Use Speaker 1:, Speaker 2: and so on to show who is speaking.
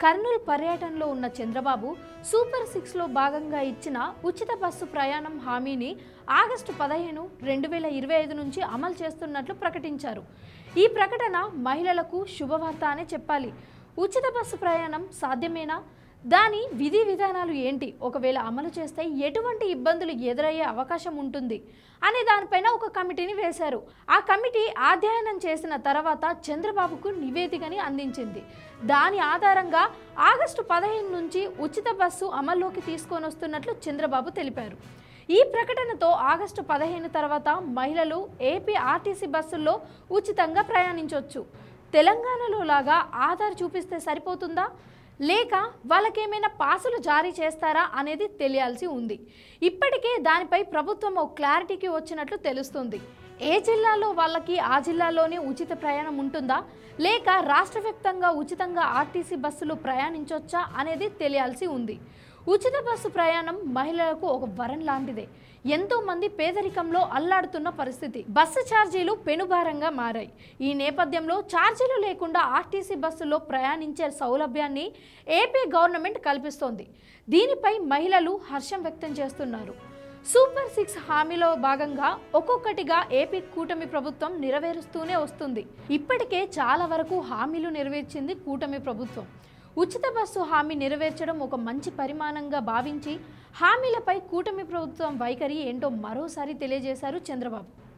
Speaker 1: కర్నూలు పర్యటనలో ఉన్న చంద్రబాబు సూపర్ 6లో భాగంగా ఇచ్చిన ఉచిత బస్సు ప్రయాణం హామీని ఆగస్టు 15, 2025 నుంచి అమలు చేస్తున్నట్లు ప్రకటించారు. ఈ ప్రకటన మహిళలకు శుభవార్త అనే చెప్పాలి. ఉచిత బస్సు ప్రయాణం సాధ్యమేనా? దాని విధి విధానాలు ఏంటి? ఒకవేళ అమలు చేస్తే ఎటువంటి ఇబ్బందులు ఎదురయ్యే అవకాశం ఉంటుంది అనే దానిపైన ఒక కమిటీని వేశారు. ఆ కమిటీ అధ్యయనం చేసిన తర్వాత చంద్రబాబుకు నివేదికని అందించింది. దాని ఆధారంగా ఆగస్టు 15 నుంచి ఉచిత బస్సు అమల్లోకి తీసుకొని వస్తున్నట్లు చంద్రబాబు తెలిపారు. ఈ ప్రకటనతో ఆగస్టు 15 తర్వాత మహిళలు ఏపీ ఆర్టీసీ బస్సుల్లో ఉచితంగా ప్రయాణించవచ్చు. తెలంగాణలో లాగా ఆధార్ చూపిస్తే సరిపోతుందా, లేక వాళ్ళకేమైనా పాసులు జారీ చేస్తారా అనేది తెలియాల్సి ఉంది. ఇప్పటికే దానిపై ప్రభుత్వం ఒక క్లారిటీకి వచ్చినట్లు తెలుస్తుంది. ఏ జిల్లాలో వాళ్ళకి ఆ జిల్లాలోనే ఉచిత ప్రయాణం ఉంటుందా, లేక రాష్ట్ర వ్యాప్తంగా ఉచితంగా ఆర్టీసీ బస్సులు ప్రయాణించవచ్చా అనేది తెలియాల్సి ఉంది. ఉచిత బస్సు ప్రయాణం మహిళలకు ఒక వరం లాంటిదే. ఎంతో మంది పేదరికంలో అల్లాడుతున్న పరిస్థితి. బస్సు ఛార్జీలు పెనుభారంగా మారాయి. ఈ నేపథ్యంలో ఛార్జీలు లేకుండా ఆర్టీసీ బస్సులో ప్రయాణించే సౌలభ్యాన్ని ఏపీ గవర్నమెంట్ కల్పిస్తోంది. దీనిపై మహిళలు హర్షం వ్యక్తం చేస్తున్నారు. సూపర్ 6 హామీలో భాగంగా ఒక్కొక్కటిగా ఏపీ కూటమి ప్రభుత్వం నెరవేరుస్తూనే వస్తుంది. ఇప్పటికే చాలా వరకు హామీలు నెరవేర్చింది కూటమి ప్రభుత్వం. ఉచిత బస్సు హామీ నెరవేర్చడం ఒక మంచి పరిమాణంగా భావించి హామీలపై కూటమి ప్రభుత్వం వైఖరి ఏంటో మరోసారి తెలియజేశారు చంద్రబాబు.